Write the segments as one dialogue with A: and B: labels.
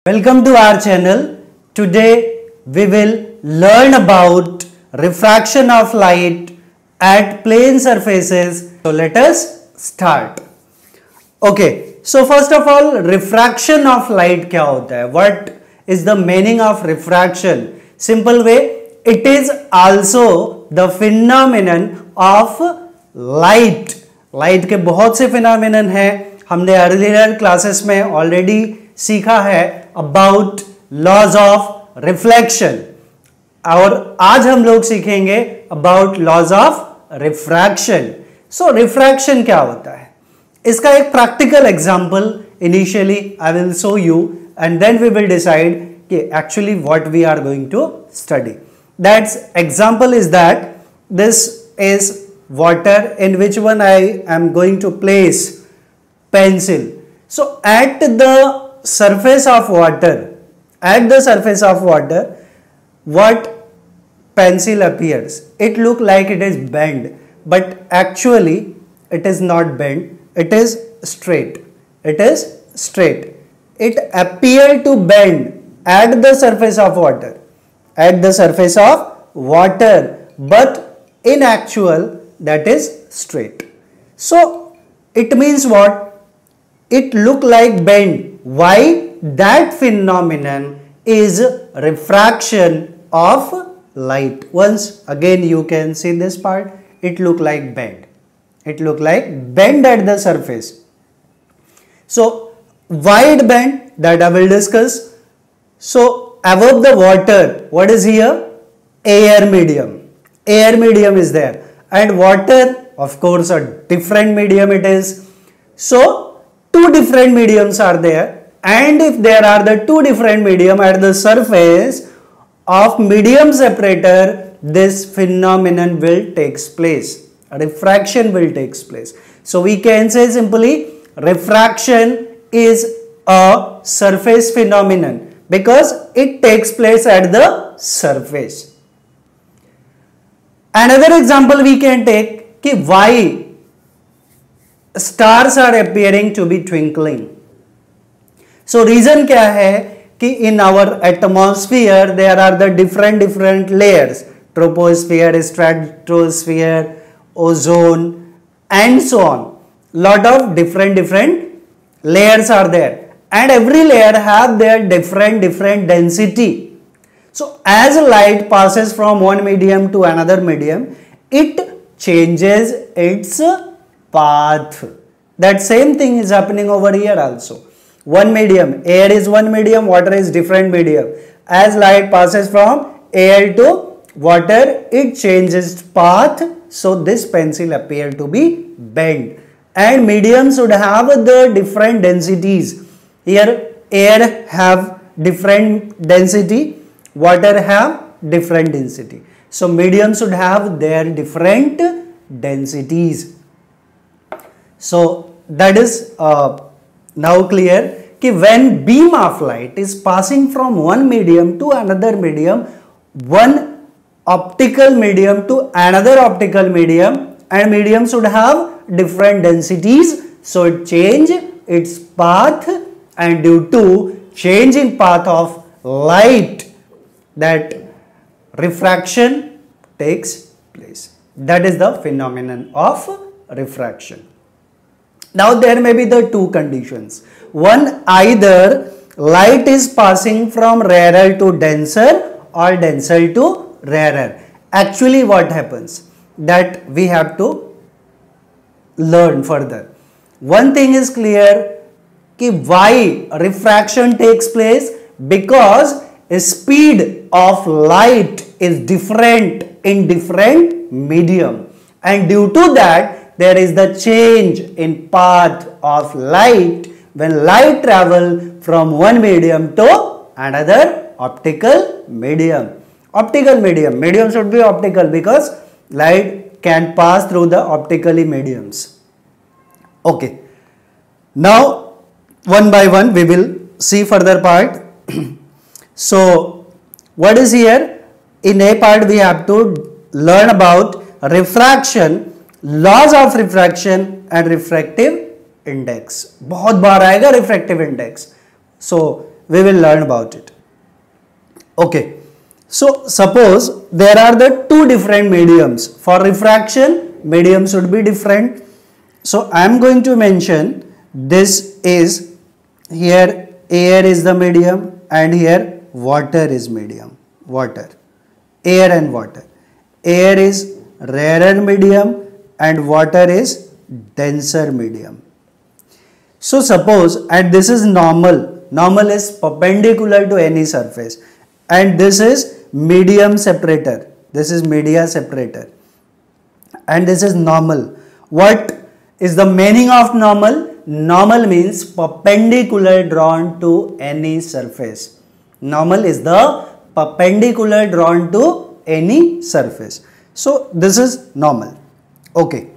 A: Welcome to our channel. Today we will learn about refraction of light at plane surfaces. So let us start. Okay, so first of all, refraction of light क्या होता है? What is the meaning of refraction? Simple way, it is also the phenomenon of light. Light के बहुत से phenomenon हैं. हमने earlier classes में already सीखा है अबाउट लॉज ऑफ रिफ्लेक्शन और आज हम लोग सीखेंगे about laws of refraction. So refraction क्या होता है, इसका एक practical example initially I will show you and then we will decide कि actually what we are going to study. That's example is that this is water in which one I am going to place pencil. So at the surface of water, what pencil appears, it look like it is bent, but actually it is not bent, it is straight. It appear to bend at the surface of water, but in actual that is straight. So it means what? It look like bend. Why? That phenomenon is refraction of light. Once again you can see this part, it look like bend. It look like bend at the surface. So why it bend, that I will discuss. So above the water, what is here? Air medium. Air medium is there, and water, of course, a different medium it is. So two different mediums are there, and if there are the two different medium at the surface of medium separator, this phenomenon will takes place, refraction will takes place. So we can say simply refraction is a surface phenomenon because it takes place at the surface. Another example we can take कि why stars are appearing to be twinkling. So reason क्या है कि in our atmosphere there are the different layers, troposphere, stratosphere, ozone and so on. Lot of different layers are there, and every layer have their different density. So as light passes from one medium to another medium, it changes its path. That same thing is happening over here also. One medium, air is one medium, water is different medium. As light passes from air to water, it changes path. So this pencil appear to be bent, and medium should have the different densities. Here air have different density, water have different density. So medium should have their different densities. So that is now clear कि when beam of light is passing from one medium to another medium, one optical medium to another optical medium, and medium should have different densities, so it change its path, and due to change in path of light, that refraction takes place. That is the phenomenon of refraction. Now there may be the two conditions. One, either light is passing from rarer to denser or denser to rarer. Actually what happens, that we have to learn further. One thing is clear कि why refraction takes place, because speed of light is different in different medium, and due to that there is the change in path of light when light travel from one medium to another optical medium. Medium should be optical because light can pass through the optically mediums. Okay, now one by one we will see further part. So what is here? In a part we have to learn about refraction, laws of refraction and refractive index. बहुत बार आएगा refractive index. So we will learn about it. Okay, so suppose there are the two different mediums. For refraction, medium should be different. So I am going to mention this is, here air is the medium and here water is medium. Water, air and water. Air is rarer medium and water is denser medium. So suppose, and this is normal. Normal is perpendicular to any surface, and this is medium separator. This is media separator, and this is normal. What is the meaning of normal? Normal means perpendicular drawn to any surface. Normal is the perpendicular drawn to any surface. So this is normal. Okay.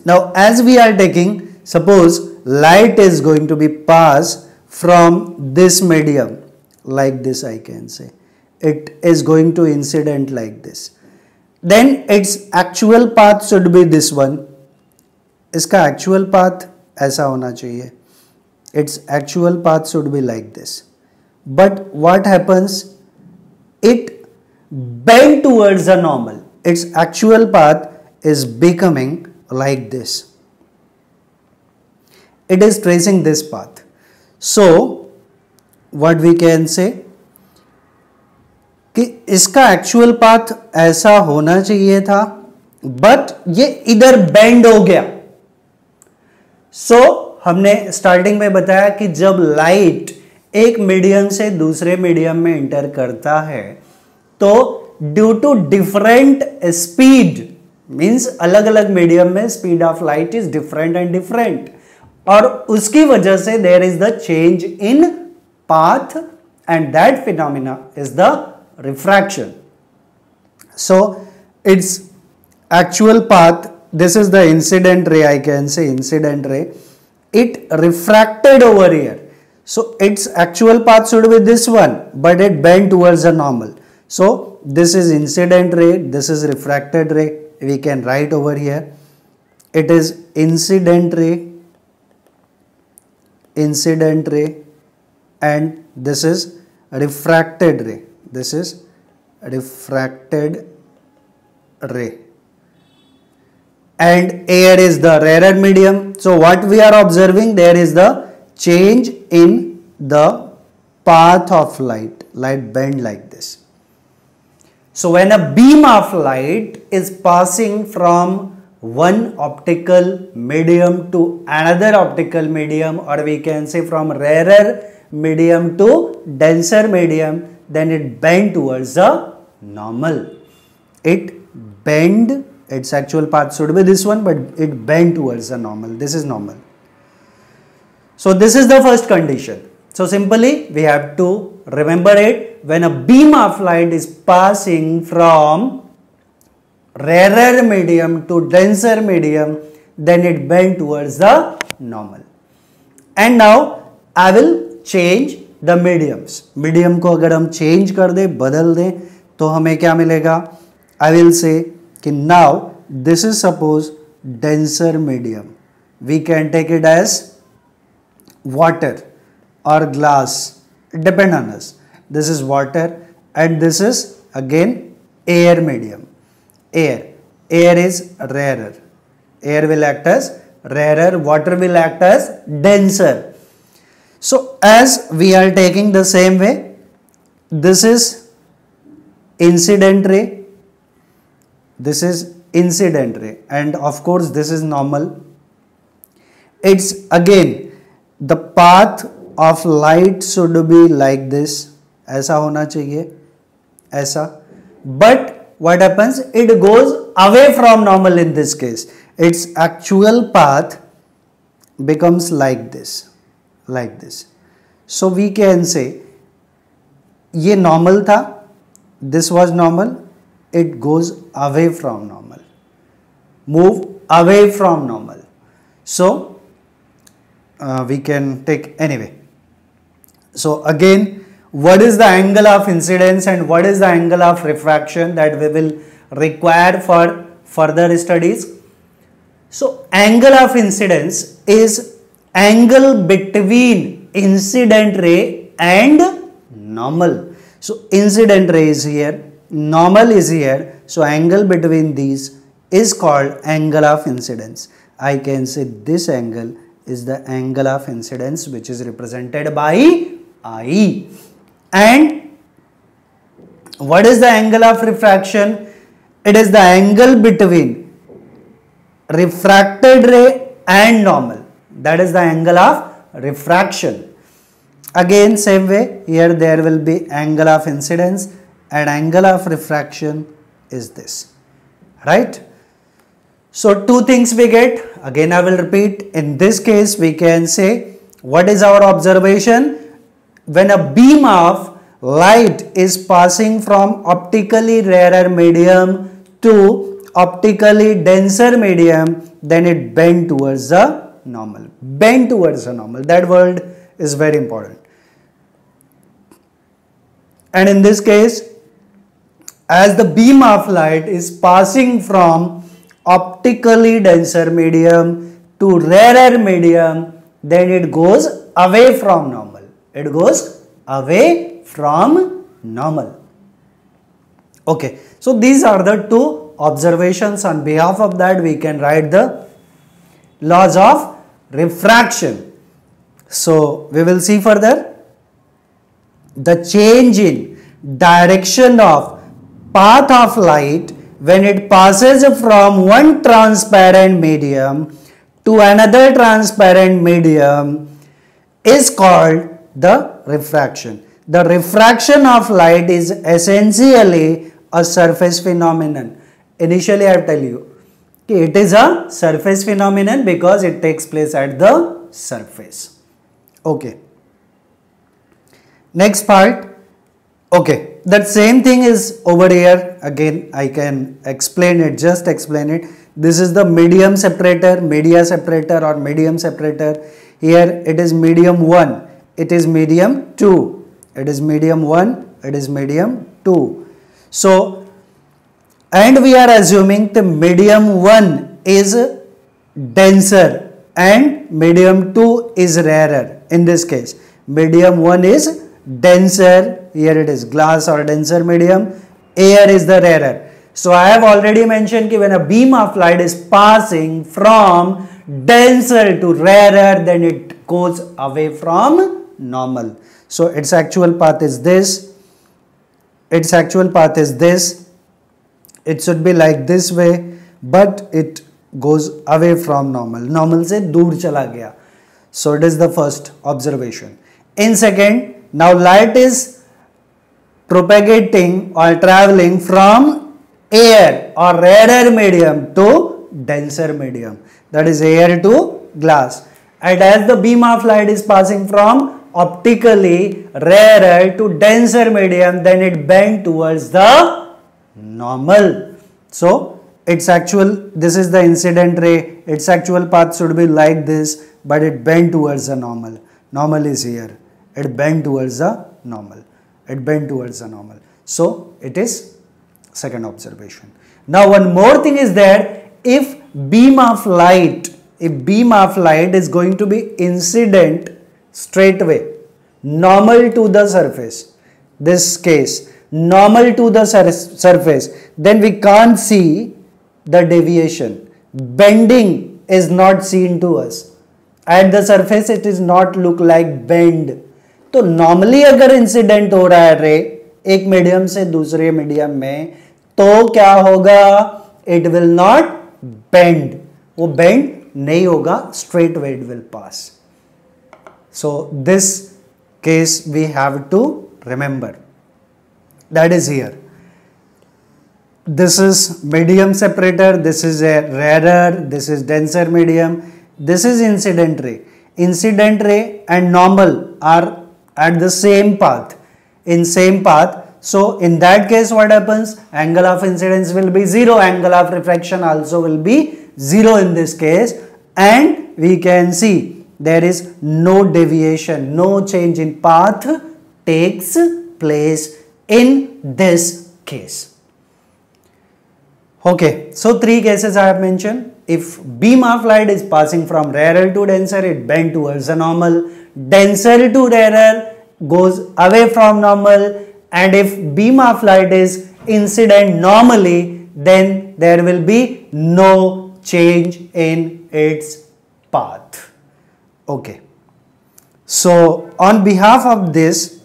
A: Now as we are taking, suppose light is going to be passed from this medium like this, I can say. It is going to incident like this. Then its actual path should be this one. इसका actual path ऐसा होना चाहिए. Its actual path should be like this. But what happens? It bend towards the normal. Its actual path is becoming like this. It is tracing this path. So what we can say कि इसका actual path ऐसा होना चाहिए था, but ये इधर bend हो गया. सो हमने स्टार्टिंग में बताया कि जब लाइट एक मीडियम से दूसरे मीडियम में इंटर करता है तो due to different speed, means अलग अलग मीडियम में speed of light is different and different, और उसकी वजह से there is the change in path and that phenomena is the refraction. So it's actual path, this is the incident ray, I can say incident ray, it refracted over here. So its actual path should be this one, but it bent towards the normal. So this is incident ray, this is refracted ray. We can write over here, it is incident ray, and this is refracted ray. This is refracted ray. And air is the rarer medium. So what we are observing, there is the change in the path of light. Light bend like this. So when a beam of light is passing from one optical medium to another optical medium, or we can say from rarer medium to denser medium, then it bend towards the normal. It bend. Its actual path should be this one, but it bent towards the normal. This is normal. So this is the first condition. So simply we have to remember it. When a beam of light is passing from rarer medium to denser medium, then it bent towards the normal. And now I will change the mediums. Medium को अगर हम change कर दे, बदल दे, तो हमें क्या मिलेगा? I will say कि now this is suppose denser medium. We can take it as water or glass, depend on us. This is water and this is again air medium. Air is rarer. Air will act as rarer, water will act as denser. So as we are taking the same way, this is incident ray. This is incident ray, and of course this is normal. It's again the path of light should be like this. ऐसा होना चाहिए, ऐसा. But what happens? It goes away from normal in this case. Its actual path becomes like this, like this. So we can say ये normal था. This was normal. It goes away from normal, move away from normal. So we can take anyway. So again, what is the angle of incidence and what is the angle of refraction that we will require for further studies? So angle of incidence is angle between incident ray and normal. So incident ray is here, normal is here. So angle between these is called angle of incidence. I can say this angle is the angle of incidence, which is represented by I. And what is the angle of refraction? It is the angle between refracted ray and normal. That is the angle of refraction. Again, same way, here there will be angle of incidence and angle of refraction is this, right? So two things we get. Again I will repeat. In this case we can say, what is our observation? When a beam of light is passing from optically rarer medium to optically denser medium, then it bend towards the normal. Bend towards the normal. That word is very important. And in this case, as the beam of light is passing from optically denser medium to rarer medium, then it goes away from normal. It goes away from normal. Okay, so these are the two observations. On behalf of that, we can write the laws of refraction. So we will see further. The change in direction of path of light when it passes from one transparent medium to another transparent medium is called the refraction. The refraction of light is essentially a surface phenomenon. Initially I tell you, it is a surface phenomenon because it takes place at the surface. Okay. Next part. Okay, that same thing is over here. Again I can explain it, just explain it. This is the medium separator, media separator or medium separator. Here it is medium 1, it is medium 2, it is medium 1, it is medium 2. So, and we are assuming the medium 1 is denser and medium 2 is rarer. In this case, medium 1 is denser, here it is glass or denser medium, air is the rarer. So I have already mentioned that when a beam of light is passing from denser to rarer, then it goes away from normal. So its actual path is this, its actual path is this, it should be like this way, but it goes away from normal. Normal se dur chala gaya. So it is the first observation. In second, now light is propagating or traveling from air or rarer medium to denser medium, that is air to glass. And as the beam of light is passing from optically rarer to denser medium, then it bends towards the normal. So its actual, this is the incident ray, its actual path should be like this, but it bends towards the normal. Normal is here, it bends towards the normal, it bends towards the normal. So it is second observation. Now one more thing is there, if beam of light is going to be incident straight away, normal to the surface, this case normal to the surface, then we can't see the deviation. Bending is not seen to us. At the surface it is not look like bend. तो normally अगर incident हो रहा है रे एक medium से दूसरे medium में, तो क्या होगा? इट विल नॉट बेंड, वो बेंड नहीं होगा, straight way it will pass. So this case we have to remember. That is here. This is medium separator, this is a rarer, this is denser medium, this is incident ray. Incident ray and normal are at the same path, in same path. So in that case what happens? Angle of incidence will be 0, angle of refraction also will be 0 in this case, and we can see there is no deviation, no change in path takes place in this case. Okay, so 3 cases I have mentioned. If beam of light is passing from rarer to denser, it bends towards the normal. Denser to rarer, goes away from normal, and if beam of light is incident normally, then there will be no change in its path. Okay, so on behalf of this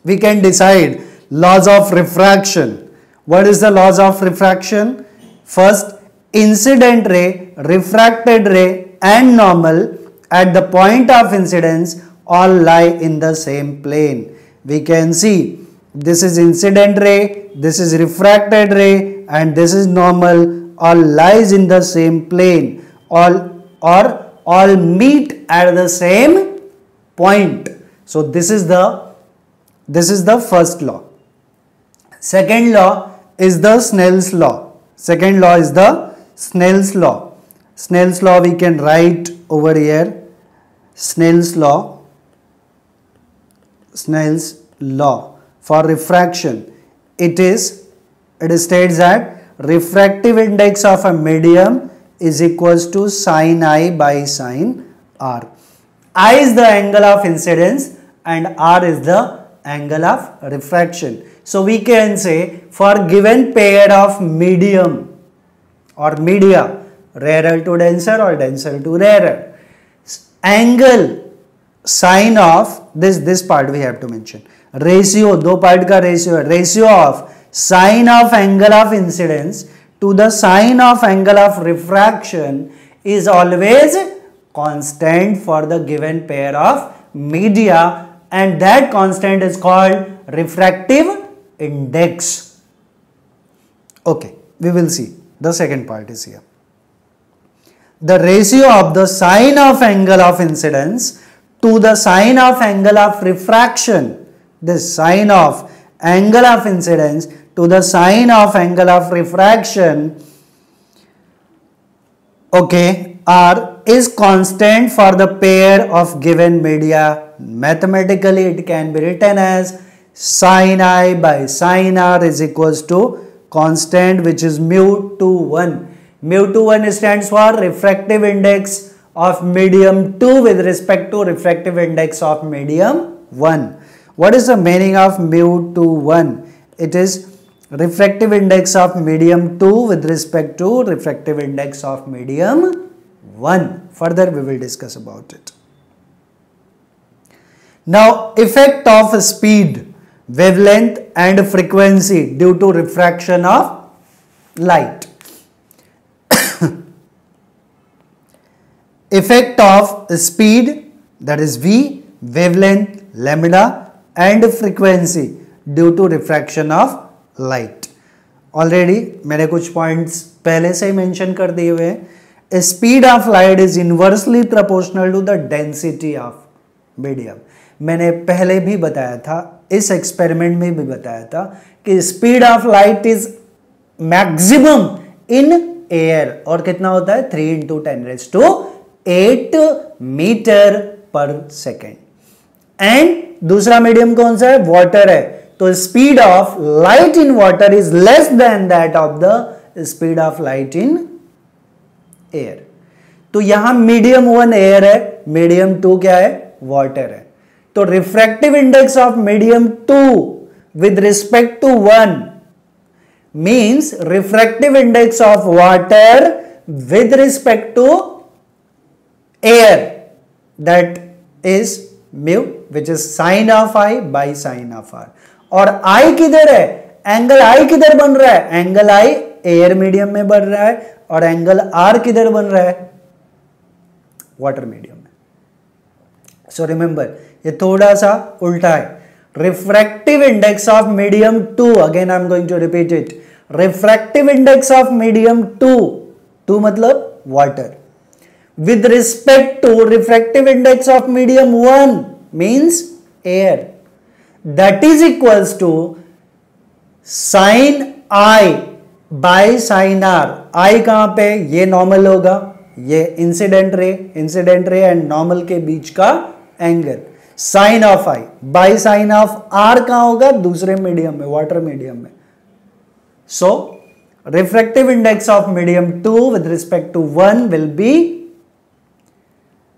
A: we can decide laws of refraction. What is the laws of refraction? First, incident ray, refracted ray and normal at the point of incidence all lie in the same plane. We can see this is incident ray, this is refracted ray, and this is normal, all lies in the same plane, all meet at the same point. So this is the first law. Second law is the Snell's law. Second law is the Snell's law. Snell's law we can write over here. Snell's law for refraction. It states that refractive index of a medium is equals to sin I by sin R. I is the angle of incidence and R is the angle of refraction. So we can say for given pair of medium or media, rarer to denser or denser to rarer, angle sin of this part we have to mention. Ratio, दो part का ratio है. Ratio of sin of angle of incidence to the sin of angle of refraction is always constant for the given pair of media, and that constant is called refractive index. Okay, we will see. The second part is here. The ratio of the sine of angle of incidence to the sine of angle of refraction, this sine of angle of incidence to the sine of angle of refraction, okay, R is constant for the pair of given media. Mathematically it can be written as sin I by sin R is equals to constant which is mu 2 1. Mu 2 1 stands for refractive index of medium 2 with respect to refractive index of medium 1. What is the meaning of mu 2 1? It is refractive index of medium 2 with respect to refractive index of medium 1. Further we will discuss about it. Now, effect of speed, wavelength and frequency due to refraction of light. Effect of speed, that is V, wavelength, lambda and frequency due to refraction of light. Already मैंने कुछ points पहले से ही mention कर दिए हुए हैं. Speed of light is inversely proportional to the density of medium. मैंने पहले भी बताया था, इस एक्सपेरिमेंट में भी बताया था कि speed of light is maximum in air, और कितना होता है 3 × 10⁸ मीटर पर सेकेंड. एंड दूसरा मीडियम कौन सा है? वाटर है. तो speed of light in water is less than that of the speed of light in air. तो यहां मीडियम 1 एयर है, मीडियम 2 क्या है? वाटर है. तो refractive index of medium 2 with respect to 1 means refractive index of water with respect to air, that is mu which is sine of I by sine of r. और i किधर है? Angle आई किधर बन रहा है? Angle आई air medium में बन रहा है, और एंगल आर किधर बन रहा है? वाटर मीडियम में. सो रिमेंबर, ये थोड़ा सा उल्टा है. Refractive index of medium 2, again I am going to repeat it. Refractive index of medium 2 मतलब water, with respect to refractive index of medium 1 means air, that is equals to sin I by sin R. I कहां पे? ये normal होगा, ये incident ray and normal के बीच का angle. Sine of I by sine of R कहां होगा? दूसरे मीडियम में, वाटर मीडियम में. So refractive index of medium 2 with respect to 1 will be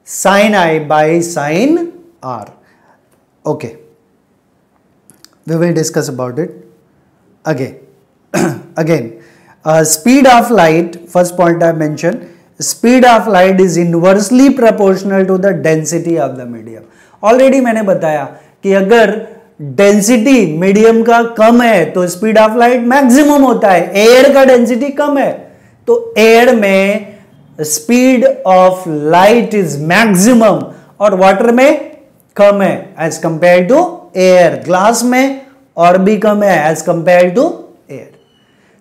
A: sin I by sin R. Okay, we will discuss about it again. Speed of light, first point I mentioned, speed of light is inversely proportional to the density of the medium. Already मैंने बताया कि अगर density medium का कम है तो speed of light maximum होता है. Air का डेंसिटी कम है तो एयर में speed of light is maximum और वाटर में कम है as compare to air. Glass में और भी कम है एज कंपेयर टू एयर.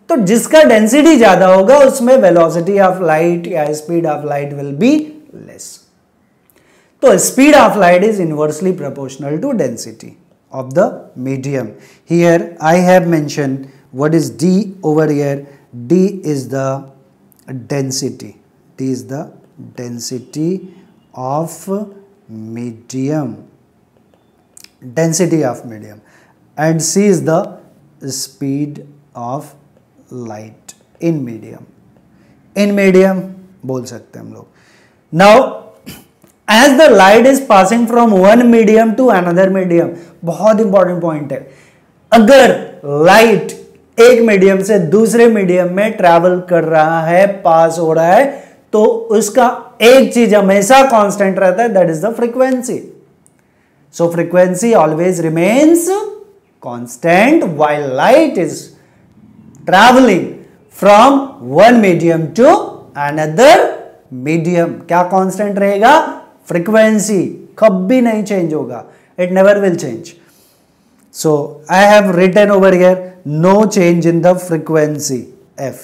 A: तो जिसका डेंसिटी ज्यादा होगा उसमें वेलोसिटी ऑफ लाइट या speed of light will be less. तो speed of light is inversely proportional to density of the medium. Here I have mentioned what is D over here. D is the density. D is the density of medium. Density of medium. And C is the speed of light in medium. In medium बोल सकते हैं हम लोग. Now as the light is passing from one medium to another medium, बहुत important point है. अगर light एक medium से दूसरे मीडियम में ट्रैवल कर रहा है, पास हो रहा है, तो उसका एक चीज हमेशा कांस्टेंट रहता है, that is the frequency. So frequency always remains constant while light is travelling from one medium to another medium. क्या कांस्टेंट रहेगा? फ्रीक्वेंसी. कभी नहीं चेंज होगा. It never will change. So I have written over here no change in the frequency f.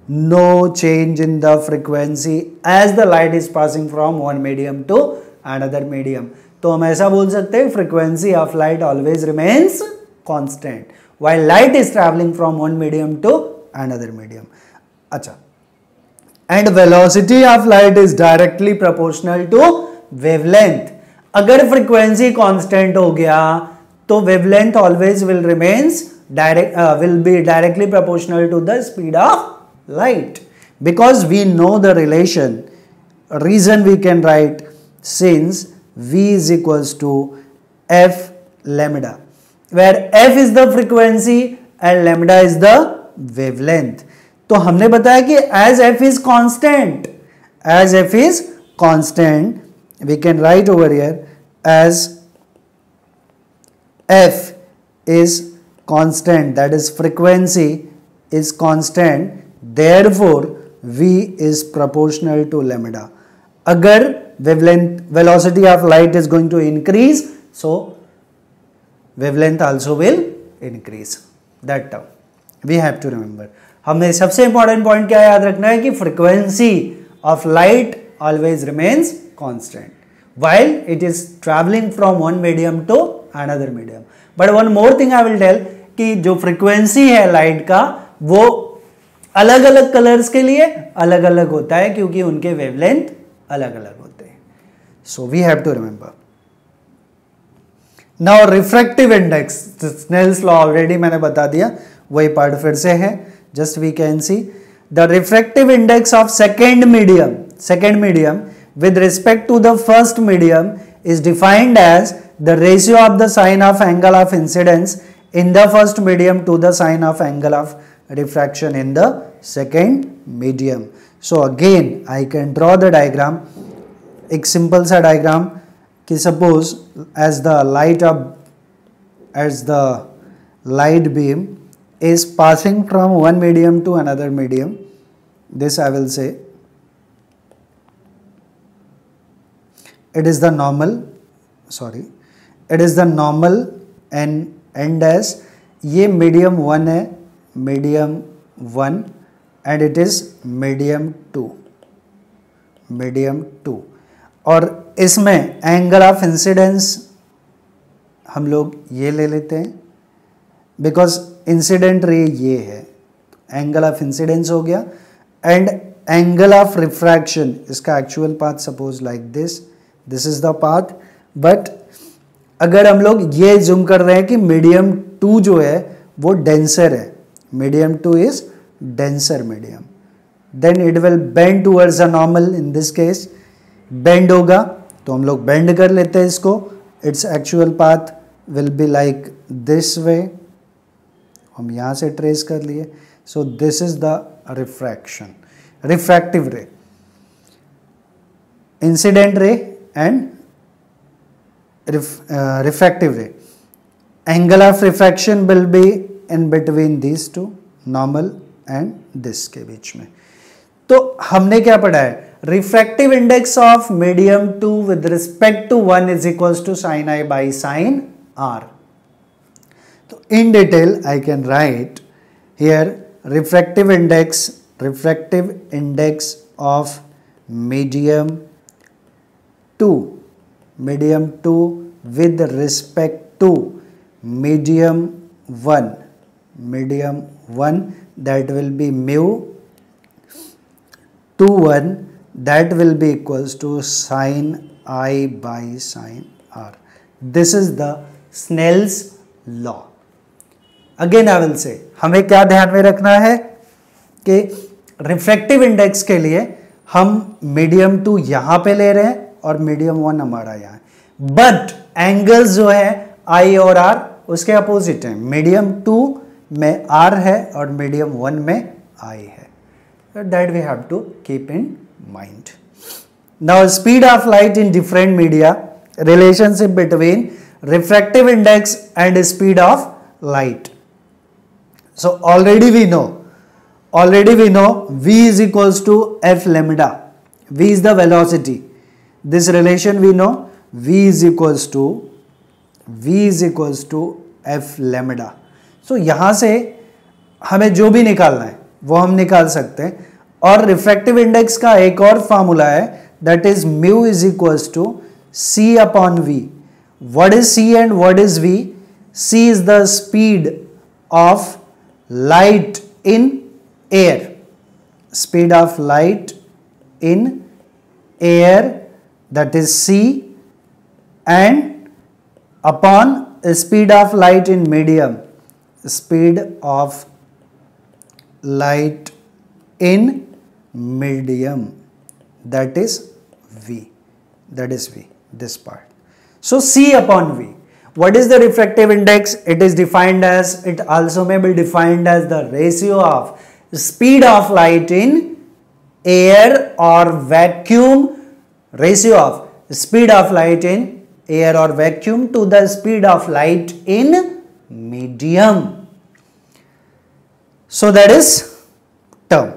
A: No change in the frequency as the light is passing from one medium to another medium. तो हम ऐसा बोल सकते हैं frequency of light always remains constant while light is traveling from one medium to another medium. अच्छा. And velocity of light is directly proportional to wavelength. अगर frequency constant हो गया तो wavelength always will remains will be directly proportional to the speed of light, because we know the reason we can write since v is equals to f lambda, where f is the frequency and lambda is the wavelength. तो हमने बताया कि as f is constant we can write over here as f is constant, that is frequency is constant, therefore v is proportional to lambda. अगर velocity of light is going to increase, so wavelength also will increase. That term we have to remember. हमें सबसे important point क्या याद रखना है कि frequency of light always remains constant while it is traveling from one medium to another medium. But one more thing I will tell कि जो frequency है light का वो अलग अलग कलर्स के लिए अलग अलग होता है क्योंकि उनके वेवलेंथ अलग अलग होते हैं. So we have to remember. Now refractive index, Snell's law already मैंने बता दिया, वही पार्ट फिर से है. Just we can see the refractive index of second medium with respect to the first medium is defined as the ratio of the sine of angle of incidence in the first medium to the sine of angle of refraction in the second medium. So again I can draw the diagram, एक simple सा diagram कि suppose as the light beam is passing from one medium to another medium, this I will say it is the normal and as ये medium 1 है, medium 1 and it is medium 2 और इसमें angle of incidence हम लोग ये ले लेते हैं बिकॉज इंसिडेंट रे ये है, एंगल ऑफ इंसिडेंस हो गया एंड एंगल ऑफ रिफ्रैक्शन इसका actual path suppose like this is the path. But अगर हम लोग ये जूम कर रहे हैं कि मीडियम 2 जो है वो डेंसर है, medium 2 is denser medium, then it will bend towards a normal. In this case bend होगा तो हम लोग बेंड कर लेते हैं इसको its actual path will be like this way. हम यहाँ से ट्रेस कर लिए. So this is the refraction, refractive ray, incident ray and refractive ray. Angle of refraction will be in between these two, normal and this के बीच में. तो हमने क्या पढ़ा है? Refractive index of medium 2 with respect to 1 is equals to sine I by sine R. तो in detail I can write here refractive index of medium 2 with respect to medium 1, that will be mu 2 1, that will be equals to sin I by sin R. This is the Snell's law. Again I will say, हमें क्या ध्यान में रखना है कि refractive index के लिए हम मीडियम 2 यहां पे ले रहे हैं और मीडियम 1 हमारा यहाँ, बट एंगल्स जो है I और R उसके अपोजिट है. मीडियम 2 में R है और मीडियम 1 में I है. That we have to keep in mind. Now speed of light in different media, relationship between refractive index and speed of light. So already we know V is equals to F lambda. V is the velocity. This relation we know, V is equals to F lambda. So यहाँ से हमें जो भी निकालना है वो हम निकाल सकते हैं. और रिफ्रैक्टिव इंडेक्स का एक और फार्मूला है, that is mu is equals to C upon V. What is C and what is V? C is the speed of light in air. Speed of light in air, that is C, and upon speed of light in medium, speed of light in medium, that is V, this part. So C upon V. What is the refractive index? It is defined as, it also may be defined as the ratio of speed of light in air or vacuum, ratio of speed of light in air or vacuum to the speed of light in medium. So that is term.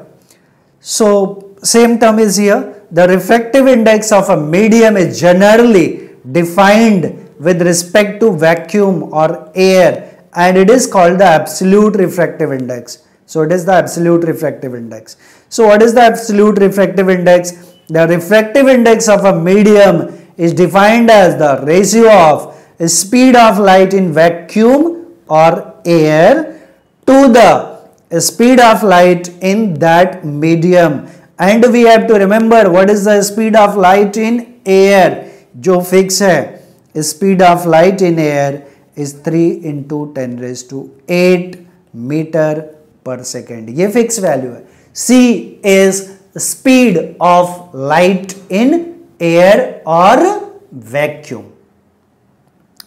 A: So same term is here. The refractive index of a medium is generally defined with respect to vacuum or air, and it is called the absolute refractive index. So it is the absolute refractive index. So what is the absolute refractive index? The refractive index of a medium is defined as the ratio of speed of light in vacuum or air to the speed of light in that medium. And we have to remember what is the speed of light in air, जो fix है. Speed of light in air is 3 into 10 raised to 8 meter per second. ये fix value है. C is speed of light in air or vacuum.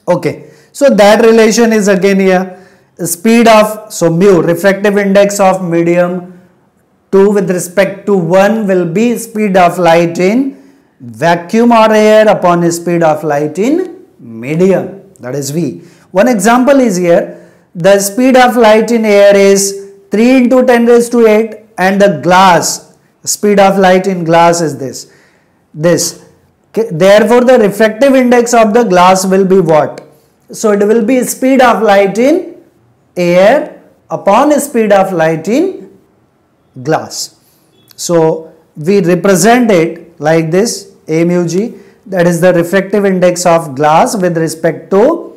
A: Okay, so that relation is again here. Speed of, so mu, refractive index of medium 2 with respect to 1 will be speed of light in vacuum or air upon speed of light in medium, that is V. One example is here. The speed of light in air is 3 into 10 raised to 8, and the glass, speed of light in glass is this. Okay. Therefore the refractive index of the glass will be what? So it will be speed of light in air upon speed of light in glass. So we represent it like this, A mu G, that is the refractive index of glass with respect to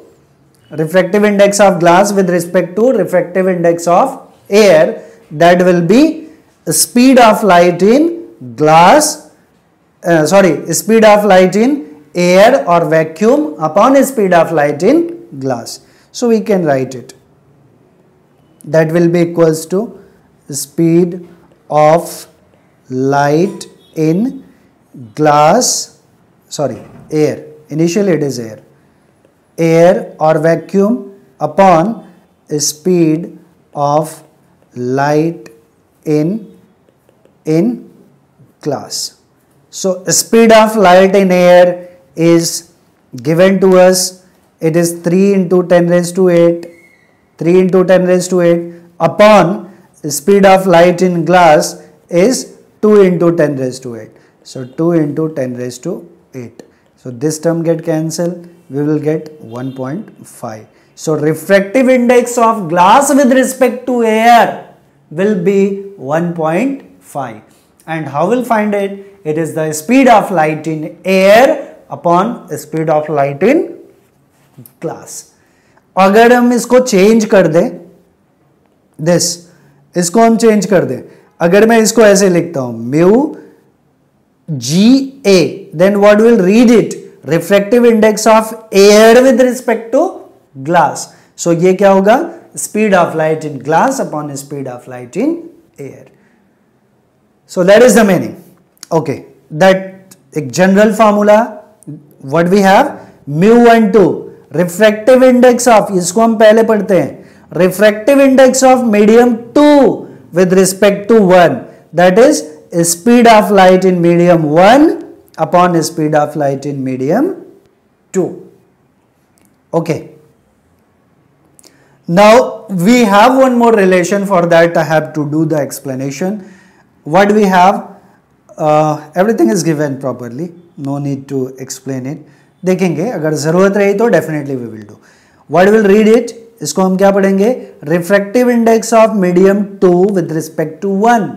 A: refractive index of index of air, that will be speed of light in glass, speed of light in air or vacuum upon speed of light in glass. So we can write it, that will be equals to speed of light in glass, air, initially it is air, air or vacuum upon speed of light in glass. So speed of light in air is given to us. It is 3 into 10 raised to 8. 3 into 10 raised to 8 upon speed of light in glass is 2 into 10 raised to 8. So 2 into 10 raised to 8. So this term get cancelled. We will get 1.5. So refractive index of glass with respect to air will be 1.5. And how will find it? It is the speed of light in air upon speed of light in glass. अगर हम इसको change कर दें, इसको हम change कर दें, अगर मैं इसको ऐसे लिखता हूं mu G A, then what will read it? Refractive index of air with respect to glass. So ये क्या होगा? Speed of light in glass upon speed of light in air. So that is the meaning. Okay, that एक general formula. What we have? μ12 refractive index of, इसको हम पहले पढ़ते हैं, refractive index of medium 2 with respect to 1, that is speed of light in medium 1 upon speed of light in medium 2. Okay. Now we have one more relation. For that I have to do the explanation. What we have, everything is given properly, no need to explain it. देखेंगे, अगर जरूरत रही तो definitely we will do. What will read it? इसको हम क्या पढ़ेंगे? Refractive index of medium 2 with respect to 1,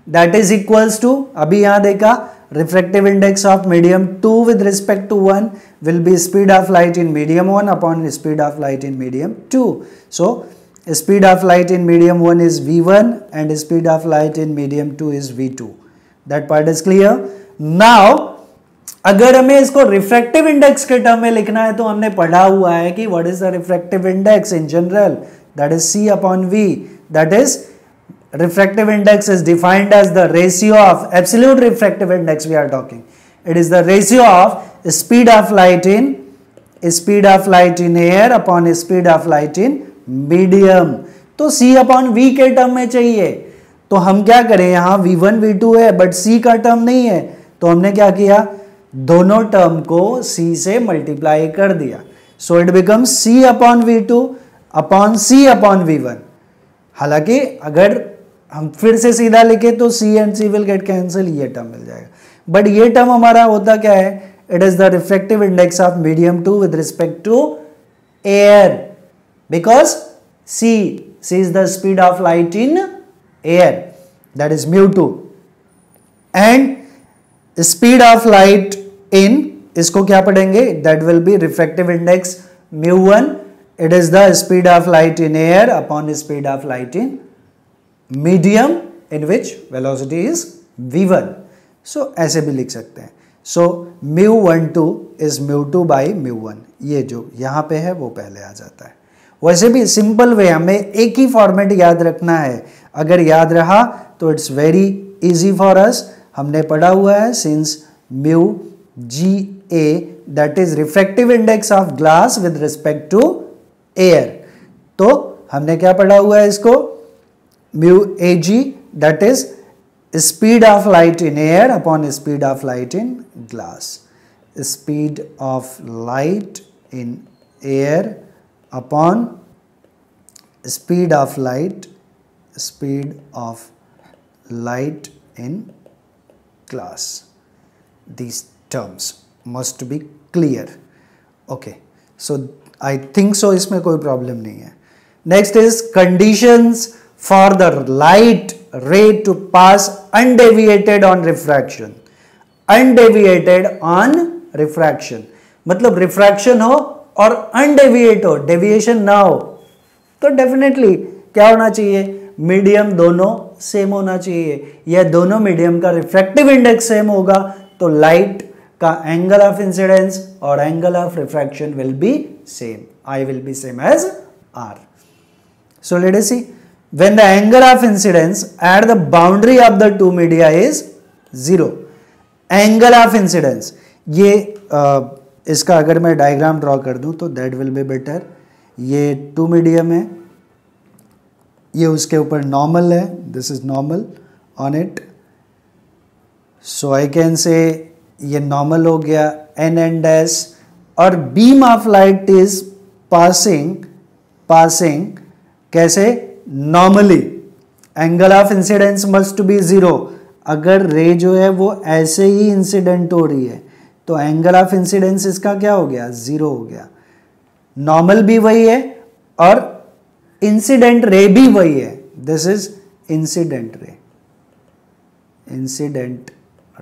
A: that is equals to, अभी यहां देखा, refractive index of medium 2 with respect to 1 will be speed of light in medium 1 upon speed of light in medium 2. So speed of light in medium 1 is v1 and speed of light in medium 2 is v2. That part is clear. Now अगर हमें इसको refractive index के term में लिखना है तो हमने पढ़ा हुआ है कि what is the refractive index in general, that is c upon v. That is, refractive index is defined as the ratio of absolute refractive index we are talking. It is the ratio of speed of light in air upon speed of light in medium. तो c upon v के term में चाहिए, तो हम क्या करें, यहां v1 v2 है बट c का टर्म नहीं है, तो हमने क्या किया, दोनों टर्म को c से मल्टीप्लाई कर दिया. So it becomes c upon v2 upon c upon v1. हालांकि अगर हम फिर से सीधा लिखे तो c and c will get cancel, ये टर्म मिल जाएगा. बट ये टर्म हमारा होता क्या है? It is the reflective index of medium 2 with respect to air, because c is the speed of light in air, that is μ2, and speed of light in, इसको क्या पढ़ेंगे? That will be reflective index μ1. It is the speed of light in air upon speed of light in medium in which velocity is v1. So ऐसे भी लिख सकते हैं. So μ12 is μ2 by μ1. ये जो यहाँ पे है वो पहले आ जाता है. वैसे भी सिंपल वे, हमें एक ही फॉर्मेट याद रखना है. अगर याद रहा तो it's very easy for us. हमने पढ़ा हुआ है since mu G A, that is refractive index of glass with respect to air. तो हमने क्या पढ़ा हुआ है इसको? Mu A G, that is speed of light in air upon speed of light in glass. Speed of light in air upon speed of light in glass. These terms must be clear. Okay, so I think so इसमें कोई problem नहीं है. Next is conditions for the light ray to pass undeviated on refraction. Undeviated on refraction मतलब refraction हो और अनडेविएट हो, deviation ना हो, तो डेफिनेटली क्या होना चाहिए? मीडियम दोनों सेम होना चाहिए, या दोनों मीडियम का रिफ्रैक्टिव इंडेक्स सेम होगा तो लाइट का एंगल ऑफ इंसिडेंस और angle of refraction will be same. I will be same as R. So let us see. When the angle of incidence at the boundary of the two media is 0, angle of incidence, ये इसका अगर मैं diagram draw कर दूं तो that will be better. ये 2 medium है, ये उसके ऊपर नॉर्मल है, this is normal on it, so I can say ये नॉर्मल हो गया एन एंड डैश, और beam of light is passing कैसे, normally, angle of incidence must be 0। अगर रे जो है वो ऐसे ही इंसिडेंट हो रही है तो एंगल ऑफ इंसिडेंस इसका क्या हो गया, 0 हो गया। नॉर्मल भी वही है और इंसिडेंट रे भी वही है, दिस इज इंसिडेंट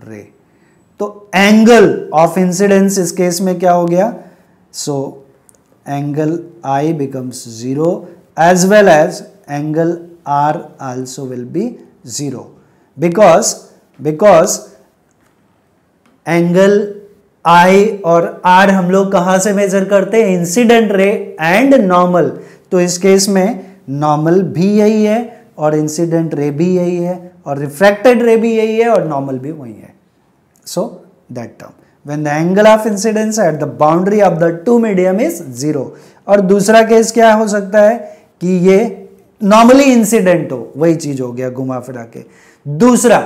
A: रे। तो एंगल ऑफ इंसिडेंस इस केस में क्या हो गया, सो angle I becomes 0 as well as angle R also will be 0 because angle I और R हम लोग कहां से मेजर करते हैं, इंसिडेंट रे एंड नॉर्मल। तो इस केस में नॉर्मल भी यही है और इंसिडेंट रे भी यही है और रिफ्रैक्टेड रे भी यही है और नॉर्मल भी वही है। So that term when the angle of incidence at the boundary of the two medium is 0। और दूसरा केस क्या हो सकता है कि ये नॉर्मली इंसिडेंट हो, वही चीज हो गया घुमा फिरा के। दूसरा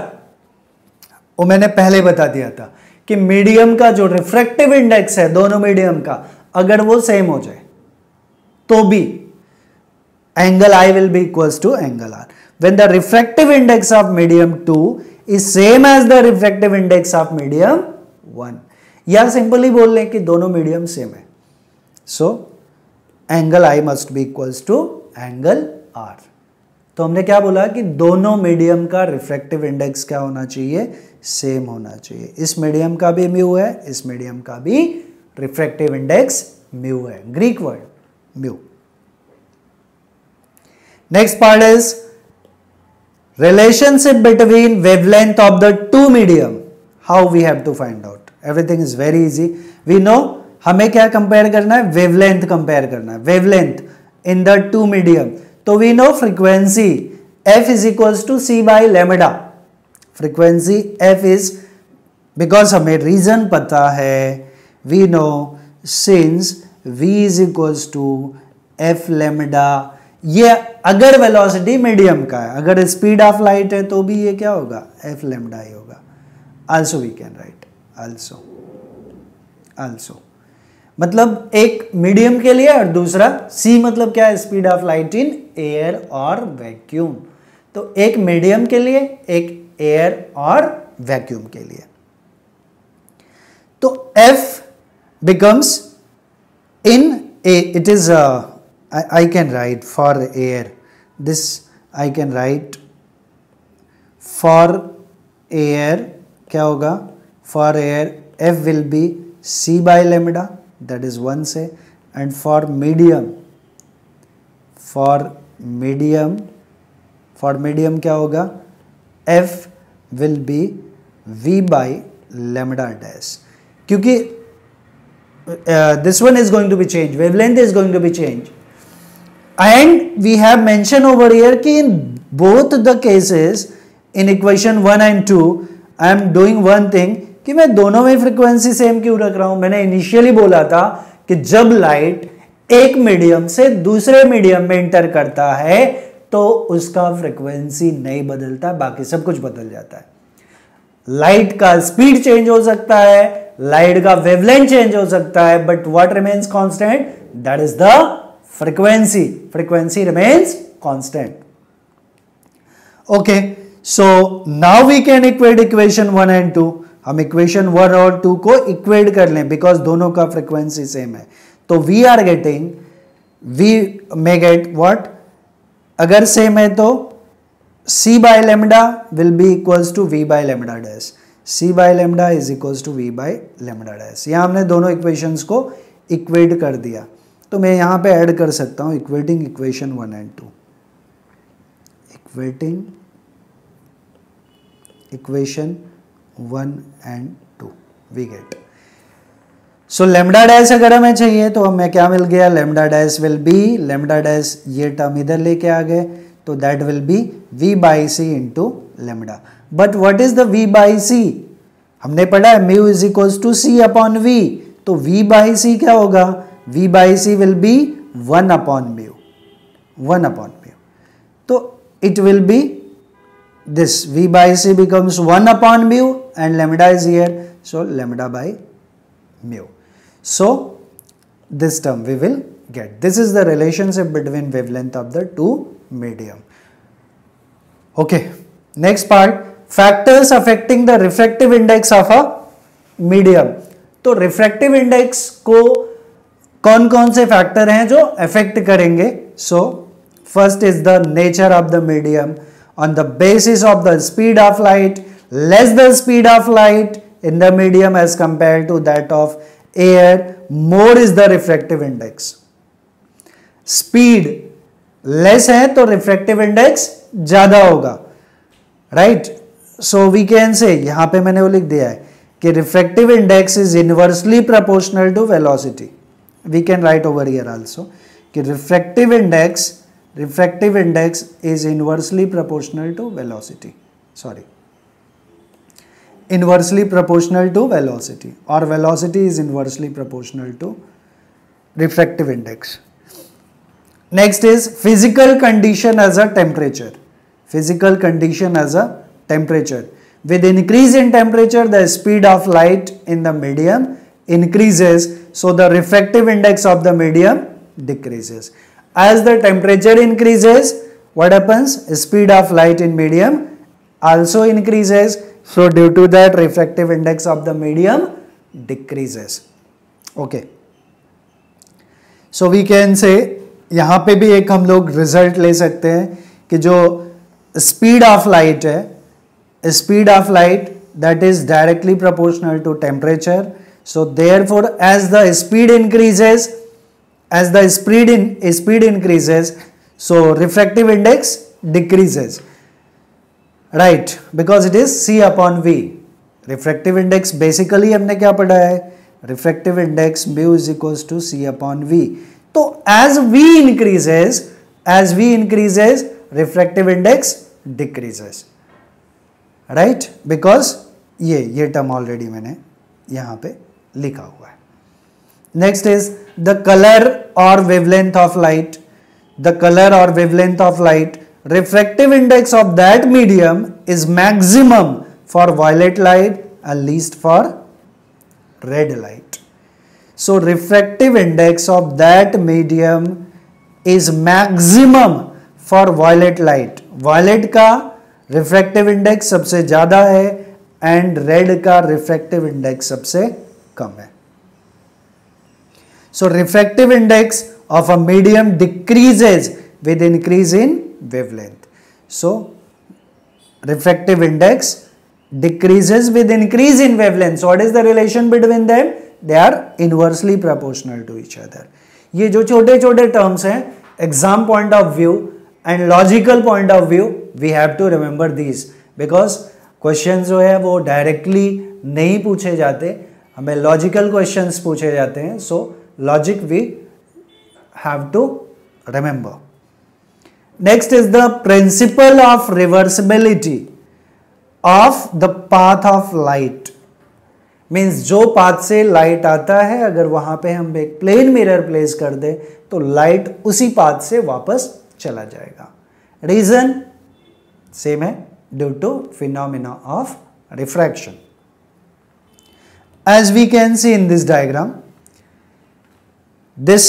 A: वो मैंने पहले बता दिया था कि मीडियम का जो रिफ्रैक्टिव इंडेक्स है दोनों मीडियम का, अगर वो सेम हो जाए तो भी angle I will be equals to angle R when the refractive index of medium 2 is same as the refractive index of medium 1। या सिंपली बोल लें कि दोनों मीडियम सेम है, so angle I must be equals to angle R। तो हमने क्या बोला कि दोनों मीडियम का रिफ्रैक्टिव इंडेक्स क्या होना चाहिए, सेम होना चाहिए। इस मीडियम का भी म्यू है, इस मीडियम का भी रिफ्रैक्टिव इंडेक्स म्यू है, Greek word mu. Next part is relationship between wavelength of the two medium, how we have to find out, everything is very easy, we know हमें क्या compare करना है, wavelength compare करना है, wavelength in the two medium. तो we know frequency f is equals to c by lambda, frequency f is, because हमें reason पता है, we know since v is equals to f lambda. ये अगर velocity medium का है, अगर speed of light है तो भी ये क्या होगा, एफ लेमडा ही होगा। Also we can write also मतलब एक मीडियम के लिए और दूसरा सी मतलब क्या है, speed of light in air और वैक्यूम। तो एक मीडियम के लिए, एक एयर और वैक्यूम के लिए। तो F becomes in A, it is I can write for air, this I can write for air, क्या होगा, for air f will be c by lambda, that is 1 से, and for medium क्या होगा, f will be v by lambda dash, क्योंकि this one is going to be changed, wavelength is going to be changed, and we have mentioned over here कि in both the cases in equation 1 and 2 I am doing one thing कि मैं दोनों में frequency same क्यों रख रहा हूं। मैंने इनिशियली बोला था कि जब लाइट एक मीडियम से दूसरे मीडियम में इंटर करता है तो उसका फ्रीक्वेंसी नहीं बदलता, बाकी सब कुछ बदल जाता है। लाइट का स्पीड चेंज हो सकता है, लाइट का वेवलेंथ चेंज हो सकता है, but what remains constant, that is the frequency remains constant। okay, so now we can equate equation 1 and 2। हम equation 1 और 2 को equate कर लें because दोनों का frequency same है। तो we may get what, अगर same है तो c by lambda will be equals to v by lambda dash, c by lambda is equals to v by lambda dash। यहाँ हमने दोनों equations को equate कर दिया, तो मैं यहां पे ऐड कर सकता हूं equating equation 1 and 2, equating equation 1 and 2 we get. So lambda dash अगर हमें चाहिए तो हमें क्या मिल गया, lambda dash will be, lambda dash ये टर्म इधर लेके आ गए तो that will be v by C into lambda. But what is the v by C, हमने पढ़ा है mu is equals to C upon v, तो V by C क्या होगा? V by C will be 1 upon mu. 1 upon mu. तो it will be this V by C becomes 1 upon mu and lambda is here, so lambda by mu. So this term we will get. This is the relationship between wavelength of the two medium. Okay, next part, factors affecting the refractive index of a medium. तो refractive index को कौन कौन से factor हैं जो affect करेंगे? So first is the nature of the medium. On the basis of the speed of light, less the speed of light in the medium as compared to that of air, more is the refractive index. Speed less है तो refractive index ज्यादा होगा, right? So we can say, यहाँ पे मैंने वो लिख दिया है कि refractive index is inversely proportional to velocity. We can write over here also कि refractive index is inversely proportional to velocity. Sorry, inversely proportional to velocity, or velocity is inversely proportional to refractive index. Next is physical condition as a temperature. Physical condition as a temperature. With increase in temperature, the speed of light in the medium increases, so the refractive index of the medium decreases. As the temperature increases, what happens? Speed of light in medium also increases, so due to that refractive index of the medium decreases. Okay, so we can say, यहाँ पे भी एक हम लोग result ले सकते हैं कि जो स्पीड ऑफ लाइट है, speed of light that is directly proportional to temperature. So therefore, as the speed increases, so refractive index decreases, right? Because it is C upon V. Refractive index basically हमने क्या पढ़ा है? Refractive index mu is equals to C upon V. तो as V increases, refractive index decreases, right? Because ये term already मैंने यहाँ पे लिखा हुआ है. नेक्स्ट इज द कलर और wavelength of light. The colour और wavelength of light, refractive index of that medium is maximum for violet light and least for red light. So refractive index of that medium is maximum for violet light. Violet का refractive index सबसे ज्यादा है and red का refractive index सबसे कम है. So refractive index of a medium decreases with increase in wavelength. So refractive index decreases with increase in wavelength. So what is the relation between them? They are inversely proportional to each other. ये जो छोटे छोटे terms हैं, exam point of view and logical point of view, we have to remember these, because questions जो है वो directly नहीं पूछे जाते, हमें logical questions पूछे जाते हैं. So logic we have to remember. Next is the principle of reversibility of the path of light. Means जो पाथ से लाइट आता है, अगर वहां पे हम एक प्लेन मिरर प्लेस कर दे तो लाइट उसी पाथ से वापस चला जाएगा. रीजन सेम है, due to phenomena of refraction. As we can see in this diagram, this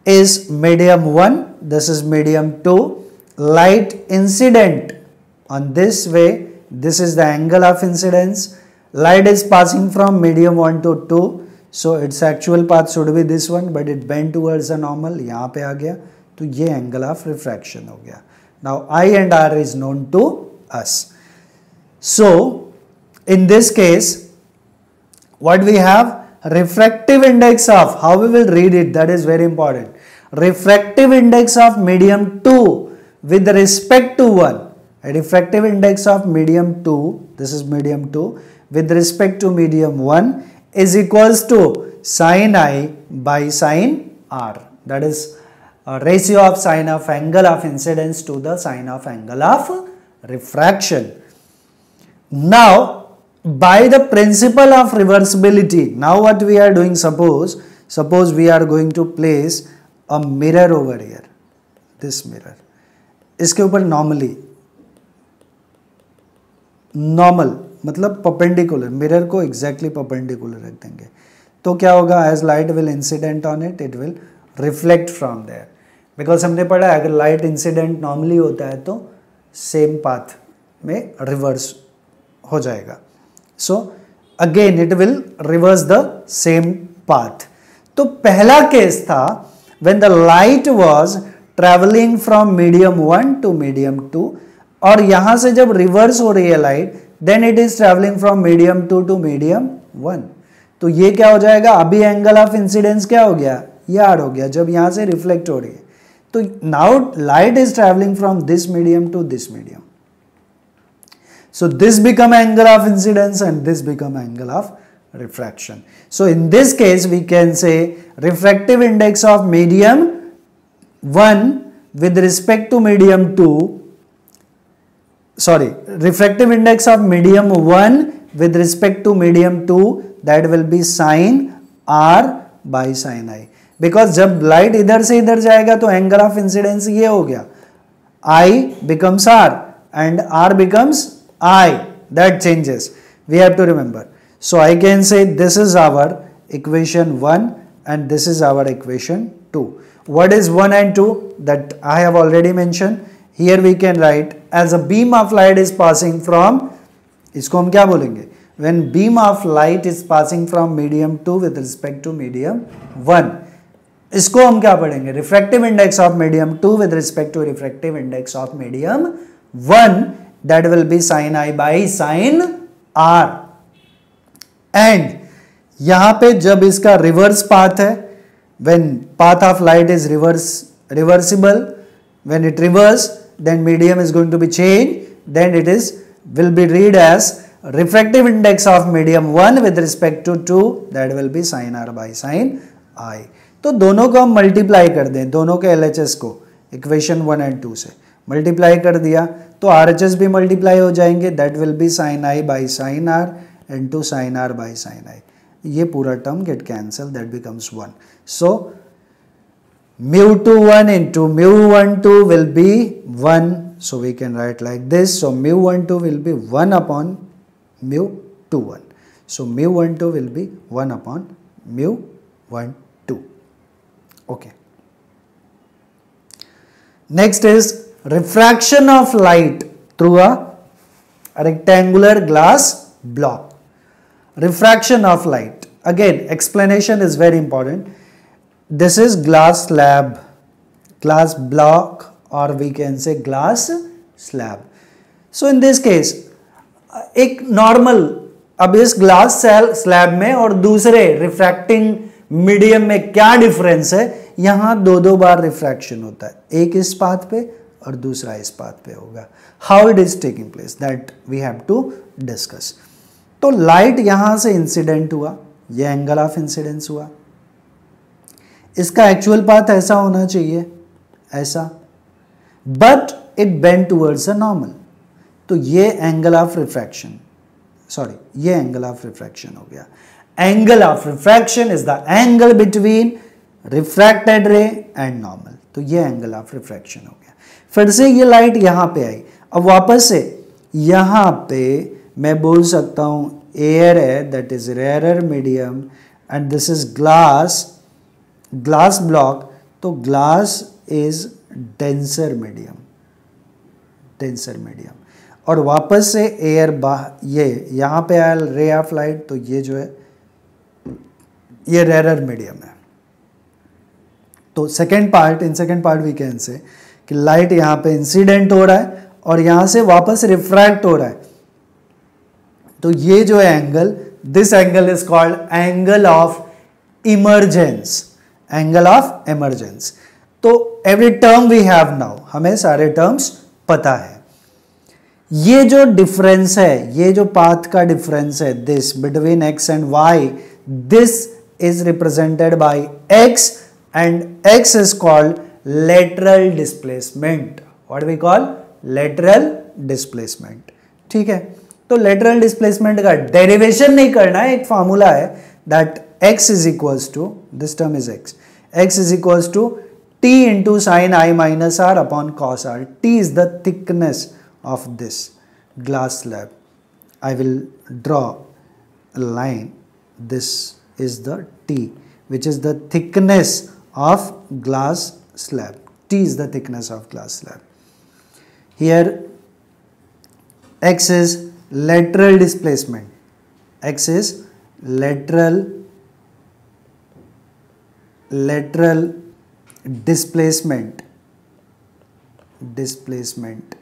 A: is medium 1, this is medium 2. Light incident on this way, this is the angle of incidence. Light is passing from medium 1 to 2, so its actual path should be this one, but it bent towards the normal. यहाँ पे आ गया तो ये angle of refraction हो गया. Now I and R is known to us. So in this case, what we have, refractive index of, how we will read it, that is very important. Refractive index of medium 2 with respect to 1. Refractive index of medium 2, this is medium 2, with respect to medium 1 is equals to sin I by sin R. That is a ratio of sin of angle of incidence to the sin of angle of refraction. Now by the principle of reversibility, now what we are doing, suppose we are going to place a mirror over here, this mirror, इसके ऊपर normal मतलब perpendicular, mirror को exactly perpendicular रख देंगे, तो क्या होगा, as light will incident on it, it will reflect from there, because हमने पढ़ा है अगर लाइट इंसिडेंट नॉर्मली होता है तो सेम पाथ में रिवर्स हो जाएगा, so again it will reverse the same path. तो पहला केस था when the light was travelling from medium 1 to medium 2, और यहां से जब रिवर्स हो रही है light, then it is travelling from medium 2 to medium 1। तो ये क्या हो जाएगा, अभी एंगल ऑफ इंसिडेंस क्या हो गया, ये आर हो गया जब यहां से रिफ्लेक्ट हो रही है। तो now light is travelling from this medium to this medium, so this become angle of incidence and this become angle of refraction. So in this case we can say refractive index of medium 1 with respect to medium 2, sorry, refractive index of medium 1 with respect to medium 2, that will be sin r by sin I, because जब light इधर से इधर जाएगा तो angle of incidence ये हो गया, I becomes r and r becomes I, that changes, we have to remember. So I can say this is our equation 1 and this is our equation 2. What is 1 and 2? That I have already mentioned. Here we can write as a beam of light is passing from, इसको हम क्या बोलेंगे, when beam of light is passing from medium 2 with respect to medium 1, इसको हम क्या पढ़ेंगे, refractive index of medium 2 with respect to refractive index of medium 1, that will be sin I by sin R। and यहां पे जब इसका reverse path है, when path of light is reversible, when it reverse, then medium is going to be changed, then it is will be read as refractive index of medium 1 with respect to 2, that will be sin R by sin I। तो दोनों को हम multiply कर दें, दोनों के LHS को equation 1 and 2 से मल्टीप्लाई कर दिया तो RHS भी मल्टीप्लाई हो जाएंगे, that will be sine I by sine R into sine R by sine I। ये पूरा term get cancel, that becomes 1। सो μ21 into μ12 will be 1, so we can write like this, so μ12 will be 1 upon μ21, so μ12 will be 1 upon μ12। okay, next is refraction of light through a rectangular glass block. Refraction of light, again explanation is very important. This is glass slab, glass block, or we can say glass slab. So in this case एक normal, अब इस glass slab में और दूसरे refracting medium में क्या difference है, यहां दो बार रिफ्रैक्शन होता है, एक इस पाथ पे और दूसरा इस पाथ पे होगा। How it is taking place, that we have to discuss. तो लाइट यहां से इंसिडेंट हुआ, ये एंगल ऑफ इंसिडेंस हुआ, इसका एक्चुअल पाथ ऐसा होना चाहिए, ऐसा, but it bend towards a normal, तो ये एंगल ऑफ रिफ्रैक्शन, सॉरी ये एंगल ऑफ रिफ्रैक्शन हो गया। Angle of refraction is the angle between refracted रे एंड नॉर्मल, तो ये एंगल ऑफ रिफ्रैक्शन हो गया। फिर से ये लाइट यहां पे आई, अब वापस से यहां पे मैं बोल सकता हूं एयर है, that is rarer medium, and this is glass block, तो ग्लास इज डेंसर मीडियम, और वापस से एयर ये यहां पे आया रे ऑफ लाइट, तो ये जो है ये रेयरर मीडियम है। तो second part, in second part we can say कि लाइट यहां पे इंसिडेंट हो रहा है और यहां से वापस रिफ्रैक्ट हो रहा है, तो ये जो है angle, this angle is called angle of emergence, angle of emergence. तो every term we have now, हमें सारे टर्म्स पता है। ये जो डिफरेंस है, ये जो पाथ का डिफरेंस है, this between x and y, this is represented by x and x is called lateral displacement, what we call lateral displacement। ठीक है, तो लेटरल डिस्प्लेसमेंट का डेरिवेशन नहीं करना है, एक फॉर्मूला है that x is equals to, this term is x is equals to t into sin I minus r upon cos r. T is the thickness of this glass slab. I will draw a line. This is the T, which is the thickness of glass slab. T is the thickness of glass slab. Here x is lateral displacement. X is lateral displacement,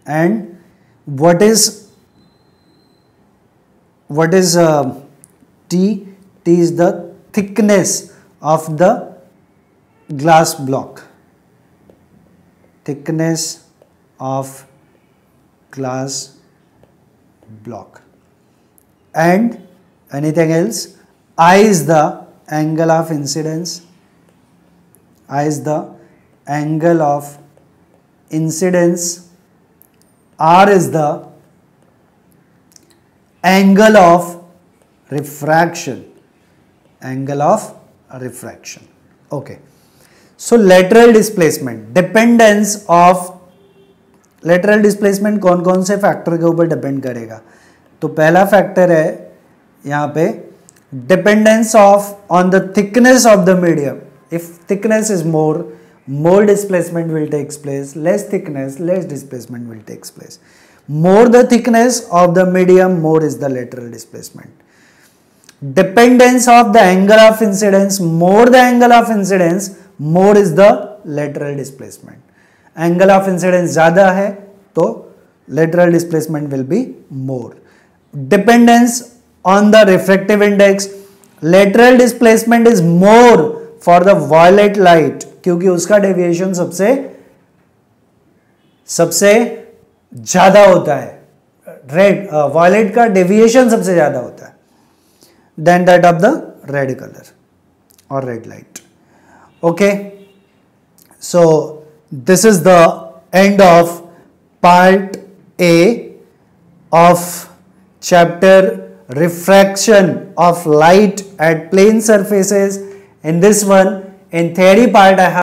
A: and what is T? T is the thickness of the glass block, thickness of glass block. And anything else? I is the angle of incidence. I is the angle of incidence. R is the angle of refraction. Angle of refraction. Okay. So lateral displacement, dependence of lateral displacement कौन कौन से factor के ऊपर depend करेगा? तो पहला factor है यहाँ पे dependence on the thickness of the medium. If thickness is more displacement will take place. Less thickness, less displacement will take place. More the thickness of the medium, more is the lateral displacement. Dependence of the angle of incidence, more the angle of incidence, more is the lateral displacement. Angle of incidence ज़्यादा है तो lateral displacement will be more. Dependence on the refractive index, lateral displacement is more for the violet light क्योंकि उसका deviation सबसे ज्यादा होता है, red violet का डेविएशन सबसे ज्यादा होता है then that of the red colour और red light. Okay, so this is the end of part A of chapter refraction of light at plane surfaces. In this one, in theory part I have